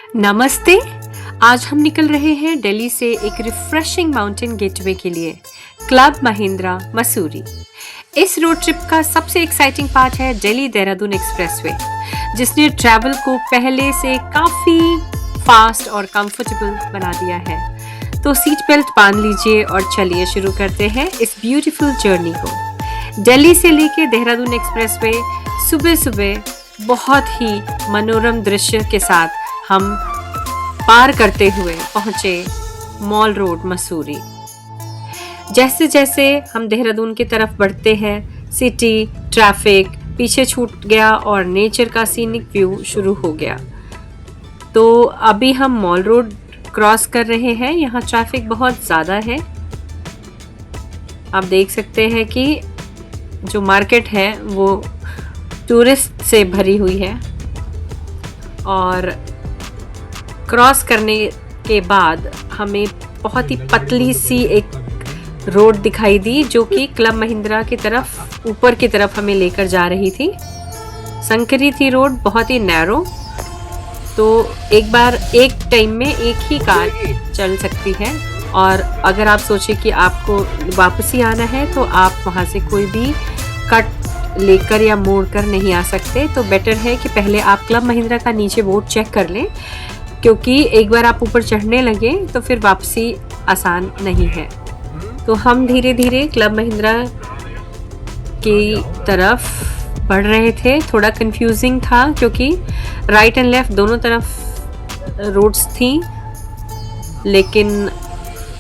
नमस्ते। आज हम निकल रहे हैं दिल्ली से एक रिफ्रेशिंग माउंटेन गेटवे के लिए, क्लब महिंद्रा मसूरी। इस रोड ट्रिप का सबसे एक्साइटिंग पार्ट है दिल्ली देहरादून एक्सप्रेसवे, जिसने ट्रैवल को पहले से काफ़ी फास्ट और कंफर्टेबल बना दिया है। तो सीट बेल्ट बांध लीजिए और चलिए शुरू करते हैं इस ब्यूटीफुल जर्नी को। दिल्ली से लेके देहरादून एक्सप्रेसवे सुबह सुबह बहुत ही मनोरम दृश्य के साथ हम पार करते हुए पहुंचे मॉल रोड मसूरी। जैसे जैसे हम देहरादून की तरफ बढ़ते हैं, सिटी ट्रैफिक पीछे छूट गया और नेचर का सीनिक व्यू शुरू हो गया। तो अभी हम मॉल रोड क्रॉस कर रहे हैं। यहाँ ट्रैफिक बहुत ज़्यादा है। आप देख सकते हैं कि जो मार्केट है वो टूरिस्ट से भरी हुई है और क्रॉस करने के बाद हमें बहुत ही पतली सी एक रोड दिखाई दी, जो कि क्लब महिंद्रा की तरफ ऊपर की तरफ हमें लेकर जा रही थी। संकरी थी रोड, बहुत ही नैरो, तो एक बार एक टाइम में एक ही कार चल सकती है। और अगर आप सोचें कि आपको वापसी आना है तो आप वहाँ से कोई भी कट लेकर या मोड़ कर नहीं आ सकते। तो बेटर है कि पहले आप क्लब महिंद्रा का नीचे बोर्ड चेक कर लें, क्योंकि एक बार आप ऊपर चढ़ने लगे तो फिर वापसी आसान नहीं है। तो हम धीरे धीरे क्लब महिंद्रा की तरफ बढ़ रहे थे। थोड़ा कंफ्यूजिंग था क्योंकि राइट एंड लेफ्ट दोनों तरफ रोड्स थी, लेकिन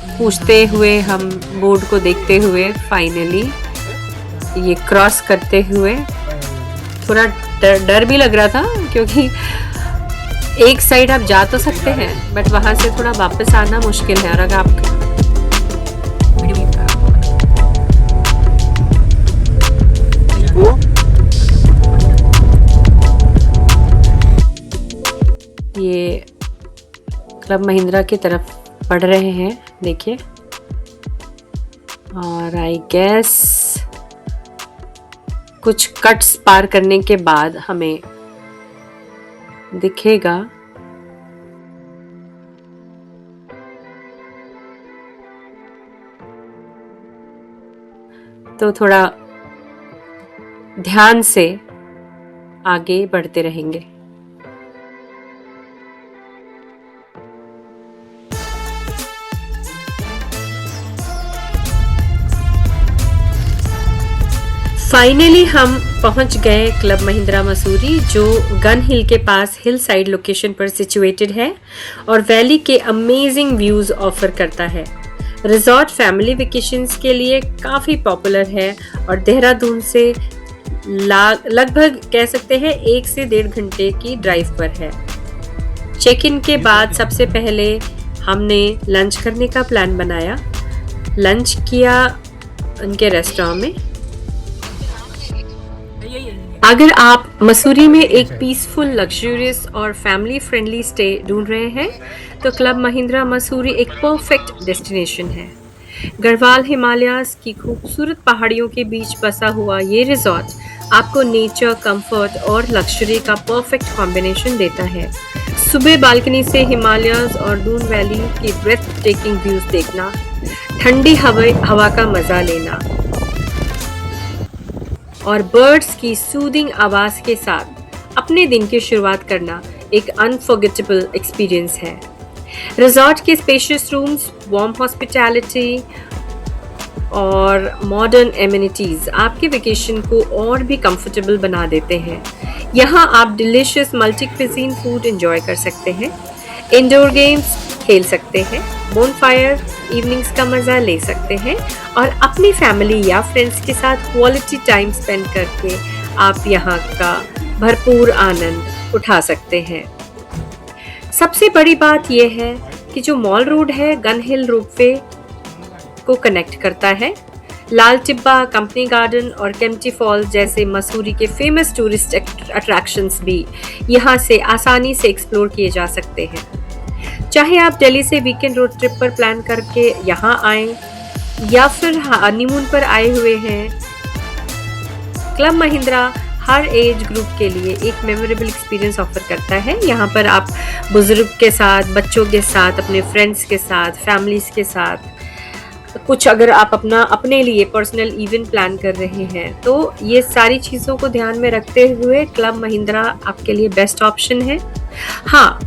पूछते हुए हम बोर्ड को देखते हुए फाइनली ये क्रॉस करते हुए थोड़ा डर भी लग रहा था, क्योंकि एक साइड आप जा तो सकते हैं बट वहां से थोड़ा वापस आना मुश्किल है। और अगर आप ये क्लब महिंद्रा की तरफ बढ़ रहे हैं, देखिए। और आई गेस कुछ कट्स पार करने के बाद हमें दिखेगा तो थोड़ा ध्यान से आगे बढ़ते रहेंगे। फाइनली हम पहुंच गए क्लब महिंद्रा मसूरी, जो गन हिल के पास हिल साइड लोकेशन पर सिचुएटेड है और वैली के अमेजिंग व्यूज ऑफर करता है। रिजॉर्ट फैमिली वेकेशंस के लिए काफ़ी पॉपुलर है और देहरादून से लगभग कह सकते हैं 1 से 1.5 घंटे की ड्राइव पर है। चेक इन के बाद सबसे पहले हमने लंच करने का प्लान बनाया। लंच किया उनके रेस्टोरेंट में। अगर आप मसूरी में एक पीसफुल, लग्जरियस और फैमिली फ्रेंडली स्टे ढूंढ रहे हैं तो क्लब महिंद्रा मसूरी एक परफेक्ट डेस्टिनेशन है। गढ़वाल हिमालयाज की खूबसूरत पहाड़ियों के बीच बसा हुआ ये रिजॉर्ट आपको नेचर, कंफर्ट और लग्जरी का परफेक्ट कॉम्बिनेशन देता है। सुबह बालकनी से हिमालयाज और दून वैली की ब्रेथ टेकिंग व्यूज देखना, ठंडी हवा का मजा लेना और बर्ड्स की सूदिंग आवाज़ के साथ अपने दिन की शुरुआत करना एक अनफॉरगेटेबल एक्सपीरियंस है। रिजॉर्ट के स्पेशियस रूम्स, वार्म हॉस्पिटैलिटी और मॉडर्न एमिनिटीज़ आपके वेकेशन को और भी कंफर्टेबल बना देते हैं। यहाँ आप delicious multi cuisine food enjoy कर सकते हैं, इंडोर गेम्स खेल सकते हैं, बोनफायर इवनिंग्स का मज़ा ले सकते हैं और अपनी फैमिली या फ्रेंड्स के साथ क्वालिटी टाइम स्पेंड करके आप यहाँ का भरपूर आनंद उठा सकते हैं। सबसे बड़ी बात यह है कि जो मॉल रोड है गन हिल रोपवे को कनेक्ट करता है। लाल टिब्बा, कंपनी गार्डन और केम्प्टी फॉल्स जैसे मसूरी के फेमस टूरिस्ट अट्रैक्शंस भी यहाँ से आसानी से एक्सप्लोर किए जा सकते हैं। चाहे आप दिल्ली से वीकेंड रोड ट्रिप पर प्लान करके यहाँ आएं या फिर हनीमून पर आए हुए हैं, क्लब महिंद्रा हर एज ग्रुप के लिए एक मेमोरेबल एक्सपीरियंस ऑफर करता है। यहाँ पर आप बुजुर्ग के साथ, बच्चों के साथ, अपने फ्रेंड्स के साथ, फैमिलीज के साथ, कुछ अगर आप अपने लिए पर्सनल इवेंट प्लान कर रहे हैं तो ये सारी चीज़ों को ध्यान में रखते हुए क्लब महिंद्रा आपके लिए बेस्ट ऑप्शन है। हाँ,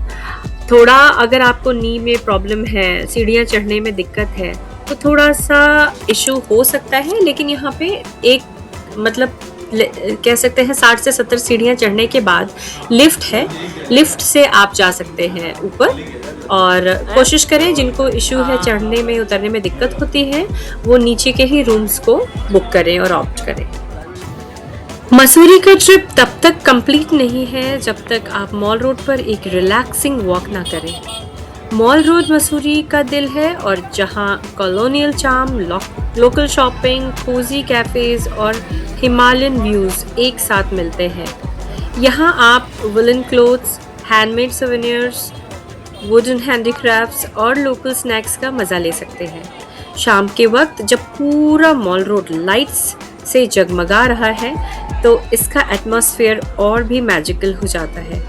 थोड़ा अगर आपको नी में प्रॉब्लम है, सीढ़ियाँ चढ़ने में दिक्कत है, तो थोड़ा सा इशू हो सकता है, लेकिन यहाँ पे एक मतलब कह सकते हैं 60 से 70 सीढ़ियाँ चढ़ने के बाद लिफ्ट है, लिफ्ट से आप जा सकते हैं ऊपर। और कोशिश करें, जिनको इशू है चढ़ने में उतरने में दिक्कत होती है, वो नीचे के ही रूम्स को बुक करें और ऑप्ट करें। मसूरी का ट्रिप तब तक कंप्लीट नहीं है जब तक आप मॉल रोड पर एक रिलैक्सिंग वॉक ना करें। मॉल रोड मसूरी का दिल है, और जहां colonial charm, local shopping, cosy cafes और हिमालयन व्यूज एक साथ मिलते हैं। यहाँ आप woollen clothes, handmade souvenirs, wooden handicrafts और लोकल स्नैक्स का मज़ा ले सकते हैं। शाम के वक्त जब पूरा मॉल रोड लाइट्स से जगमगा रहा है तो इसका एटमॉस्फेयर और भी मैजिकल हो जाता है।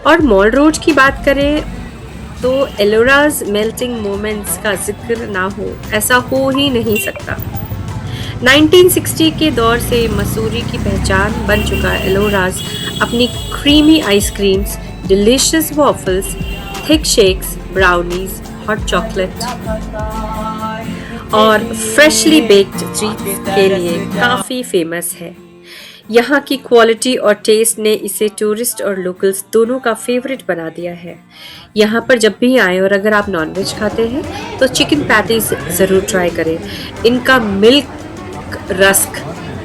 और मॉल रोड की बात करें तो एलोराज मेल्टिंग मोमेंट्स का जिक्र ना हो, ऐसा हो ही नहीं सकता। 1960 के दौर से मसूरी की पहचान बन चुका एलोराज अपनी creamy ice creams, delicious waffles, thick shakes, brownies, hot chocolate और फ्रेशली बेक्ड ट्रीट्स के लिए काफ़ी फेमस है। यहाँ की क्वालिटी और टेस्ट ने इसे टूरिस्ट और लोकल्स दोनों का फेवरेट बना दिया है। यहाँ पर जब भी आए और अगर आप नॉनवेज खाते हैं तो चिकन पैटीज ज़रूर ट्राई करें। इनका मिल्क रस्क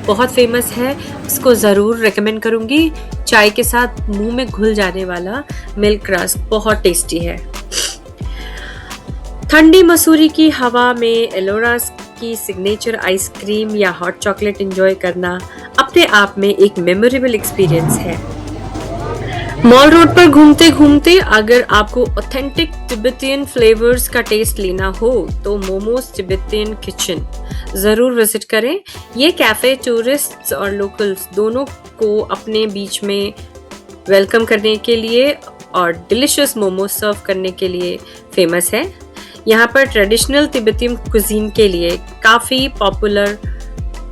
बहुत फेमस है, इसको ज़रूर रेकमेंड करूँगी। चाय के साथ मुंह में घुल जाने वाला मिल्क रस्क बहुत टेस्टी है। ठंडी मसूरी की हवा में एलोरास की सिग्नेचर आइसक्रीम या हॉट चॉकलेट एंजॉय करना अपने आप में एक मेमोरेबल एक्सपीरियंस है। मॉल रोड पर घूमते घूमते अगर आपको ऑथेंटिक तिब्बतियन फ्लेवर्स का टेस्ट लेना हो तो मोमोज तिब्बतियन किचन ज़रूर विजिट करें। ये कैफ़े टूरिस्ट्स और लोकल्स दोनों को अपने बीच में वेलकम करने के लिए और डिलिशियस मोमोज सर्व करने के लिए फेमस है। यहाँ पर ट्रेडिशनल तिब्बतियन कुजीन के लिए काफ़ी पॉपुलर,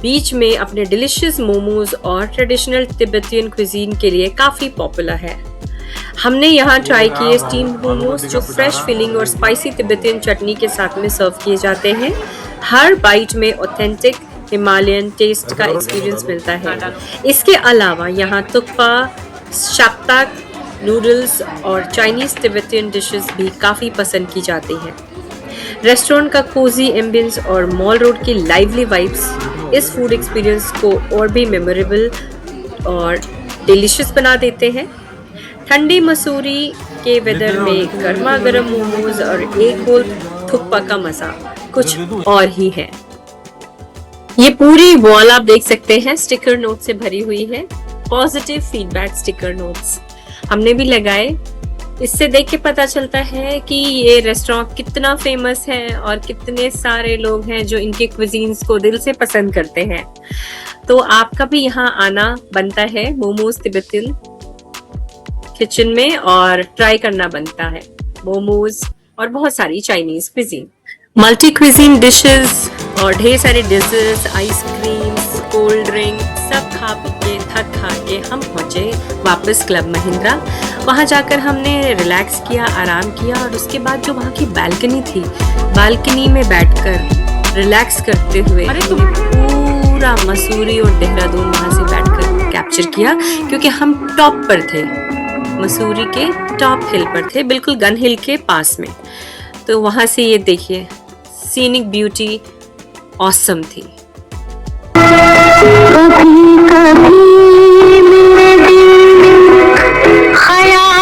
बीच में अपने डिलिशियस मोमोज और ट्रेडिशनल तिब्बतियन कुजीन के लिए काफ़ी पॉपुलर है। हमने यहाँ ट्राई किए स्टीम्ड मोमोज जो फ्रेश फिलिंग और स्पाइसी तिब्बतियन चटनी के साथ में सर्व किए जाते हैं। हर बाइट में ऑथेंटिक हिमालयन टेस्ट का एक्सपीरियंस मिलता है। इसके अलावा यहाँ तुक्पा, शाप्ताक, नूडल्स और चाइनीज़ तिब्बतियन डिशेस भी काफ़ी पसंद की जाती हैं। रेस्टोरेंट का कोजी एम्बियंस और मॉल रोड की लाइवली वाइब्स इस फूड एक्सपीरियंस को और भी मेमोरेबल और डिलिशियस बना देते हैं। ठंडी मसूरी के वेदर में गर्मा गर्म मोमोज और एक होल थुक्पा का मज़ा कुछ और ही है। ये पूरी वॉल आप देख सकते हैं स्टिकर नोट से भरी हुई है। पॉजिटिव फीडबैक स्टिकर नोट्स हमने भी लगाए। इससे देख के पता चलता है कि ये रेस्टोरेंट कितना फेमस है और कितने सारे लोग हैं जो इनके क्विजीन्स को दिल से पसंद करते हैं। तो आपका भी यहाँ आना बनता है मोमोज तिब्बतियन किचन में और ट्राई करना बनता है मोमोज और बहुत सारी Chinese cuisine, multi cuisine dishes और ढेर सारे डिजर्ट्स, आइसक्रीम्स, कोल्ड ड्रिंक सब खा पी के थक खा के हम पहुँचे वापस क्लब महिंद्रा। वहाँ जाकर हमने रिलैक्स किया, आराम किया और उसके बाद जो वहाँ की बालकनी थी, बालकनी में बैठकर रिलैक्स करते हुए पूरा मसूरी और देहरादून वहाँ से बैठकर कैप्चर किया, क्योंकि हम टॉप पर थे, मसूरी के टॉप हिल पर थे, बिल्कुल गन हिल के पास में। तो वहाँ से ये देखिए सीनिक ब्यूटी ऑसम थी।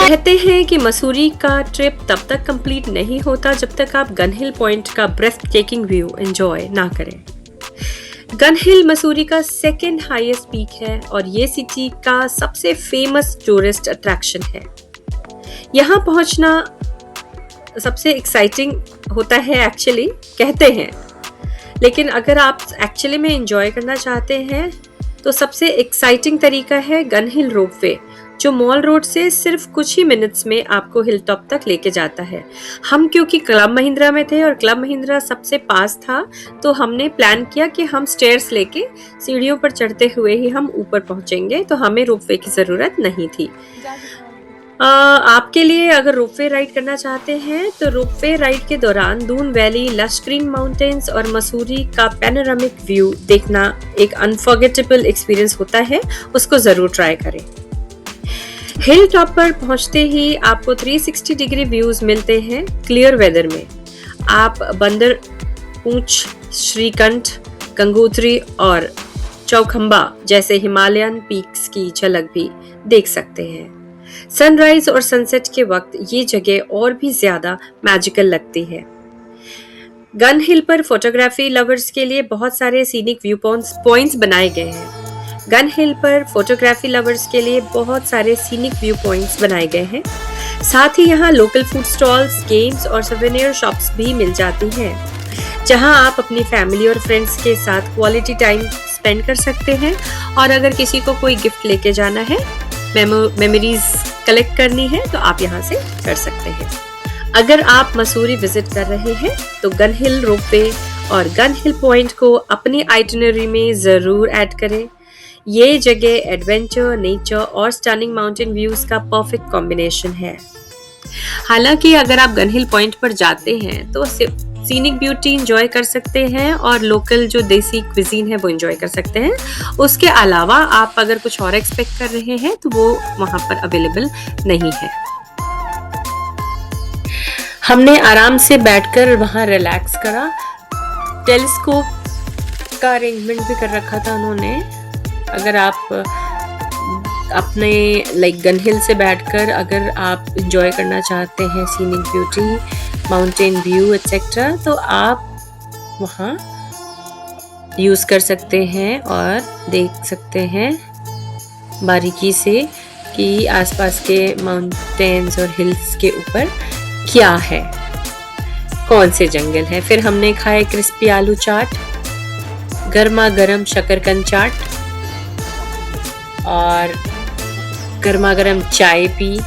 कहते हैं कि मसूरी का ट्रिप तब तक कंप्लीट नहीं होता जब तक आप गन हिल पॉइंट का ब्रेथ टेकिंग व्यू एंजॉय ना करें। गन हिल मसूरी का सेकेंड हाईएस्ट पीक है और ये सिटी का सबसे फेमस टूरिस्ट अट्रैक्शन है। यहाँ पहुँचना सबसे एक्साइटिंग होता है एक्चुअली, कहते हैं, लेकिन अगर आप एक्चुअली में एंजॉय करना चाहते हैं तो सबसे एक्साइटिंग तरीका है गन हिल रोपवे, जो मॉल रोड से सिर्फ कुछ ही मिनट्स में आपको हिल टॉप तक लेके जाता है। हम क्योंकि क्लब महिंद्रा में थे और क्लब महिंद्रा सबसे पास था, तो हमने प्लान किया कि हम स्टेयर्स लेके सीढ़ियों पर चढ़ते हुए ही हम ऊपर पहुंचेंगे, तो हमें रोपवे की ज़रूरत नहीं थी। आपके लिए अगर रोपवे राइड करना चाहते हैं तो रोपवे राइड के दौरान Doon valley, lush green mountains और मसूरी का पैनोरामिक व्यू देखना एक अनफॉरगेटेबल एक्सपीरियंस होता है, उसको ज़रूर ट्राई करें। हिल टॉप पर पहुंचते ही आपको 360 डिग्री व्यूज मिलते हैं क्लियर वेदर में। आप बंदर पूंछ, श्रीकंठ, गंगोत्री और चौखंबा जैसे हिमालयन पीक्स की झलक भी देख सकते हैं। सनराइज और सनसेट के वक्त ये जगह और भी ज्यादा मैजिकल लगती है। गन हिल पर फोटोग्राफी लवर्स के लिए बहुत सारे सीनिक व्यू पॉइंट्स बनाए गए हैं। गन हिल पर फोटोग्राफी लवर्स के लिए बहुत सारे सीनिक व्यू पॉइंट्स बनाए गए हैं। साथ ही यहाँ लोकल फूड स्टॉल्स, गेम्स और सवेनियर शॉप्स भी मिल जाती हैं, जहाँ आप अपनी फैमिली और फ्रेंड्स के साथ क्वालिटी टाइम स्पेंड कर सकते हैं। और अगर किसी को कोई गिफ्ट लेके जाना है, मेमोरीज कलेक्ट करनी है, तो आप यहाँ से कर सकते हैं। अगर आप मसूरी विजिट कर रहे हैं तो गन हिल रोपवे और गन हिल पॉइंट को अपनी आइटिनरी में ज़रूर ऐड करें। ये जगह एडवेंचर, नेचर और स्टनिंग माउंटेन व्यूज का परफेक्ट कॉम्बिनेशन है। हालांकि अगर आप गन हिल पॉइंट पर जाते हैं तो सीनिक ब्यूटी एंजॉय कर सकते हैं और लोकल जो देसी क्विजीन है वो एंजॉय कर सकते हैं। उसके अलावा आप अगर कुछ और एक्सपेक्ट कर रहे हैं तो वो वहां पर अवेलेबल नहीं है। हमने आराम से बैठकर वहां रिलैक्स करा। टेलीस्कोप का अरेंजमेंट भी कर रखा था उन्होंने। अगर आप अपने गन हिल से बैठकर अगर आप एंजॉय करना चाहते हैं scenic beauty, mountain view etcetera, तो आप वहाँ यूज़ कर सकते हैं और देख सकते हैं बारीकी से कि आसपास के माउंटेन्स और हिल्स के ऊपर क्या है, कौन से जंगल है। फिर हमने खाए क्रिस्पी आलू चाट, गर्मा गर्म शकरकंद चाट और गर्मा गर्म चाय पी।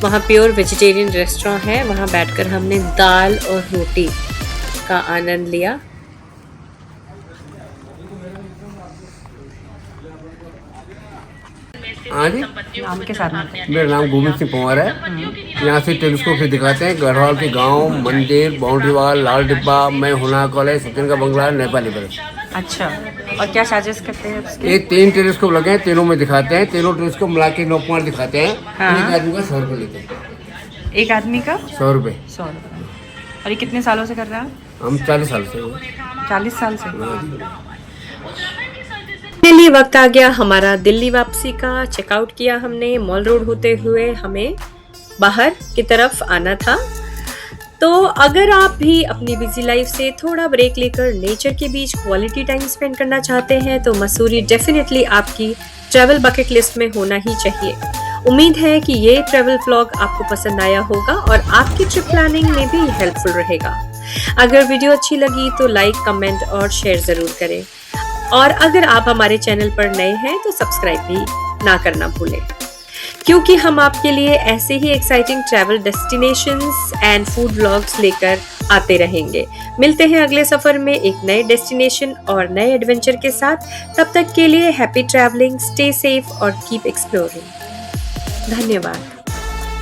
वहाँ प्योर वेजिटेरियन रेस्टोरेंट है, वहाँ बैठकर हमने दाल और रोटी का आनंद लिया। हाँ जी, नाम के साथ मेरा नाम गोविंद सिंह पंवार है। यहाँ से टेलीस्कोप से दिखाते हैं गढ़वाल के गांव, मंदिर, बाउंड्री वाल, लाल डिब्बा, मैं हुना कॉलेज, सचिन का बंगला, नेपाली ब्रज। अच्छा, और क्या चार्जेस करते हैं उसके? ये 3 टेलीस्कोप लगे हैं, तीनों में दिखाते हैं। तीनों टेलीस्कोप मिला के 9 पॉइंट दिखाते हैं। हाँ। एक आदमी का 100 रुपये लेते हैं। एक आदमी का 100 रुपये। 100 रुपये। और ये कितने सालों से कर रहा है? हम 40 साल से। 40 साल से। हाँ। लिए वक्त आ गया हमारा दिल्ली वापसी का। चेकआउट किया हमने। मॉल रोड होते हुए हमें बाहर की तरफ आना था। तो अगर आप भी अपनी बिजी लाइफ से थोड़ा ब्रेक लेकर नेचर के बीच क्वालिटी टाइम स्पेंड करना चाहते हैं तो मसूरी डेफिनेटली आपकी ट्रैवल बकेट लिस्ट में होना ही चाहिए। उम्मीद है कि ये ट्रैवल व्लॉग आपको पसंद आया होगा और आपकी ट्रिप प्लानिंग में भी हेल्पफुल रहेगा। अगर वीडियो अच्छी लगी तो लाइक, कमेंट और शेयर जरूर करें। और अगर आप हमारे चैनल पर नए हैं तो सब्सक्राइब भी ना करना भूलें, क्योंकि हम आपके लिए ऐसे ही exciting travel destinations and food vlogs लेकर आते रहेंगे। मिलते हैं अगले सफर में एक नए डेस्टिनेशन और नए एडवेंचर के साथ। तब तक के लिए हैप्पी ट्रैवलिंग, स्टे सेफ और कीप एक्सप्लोरिंग। धन्यवाद।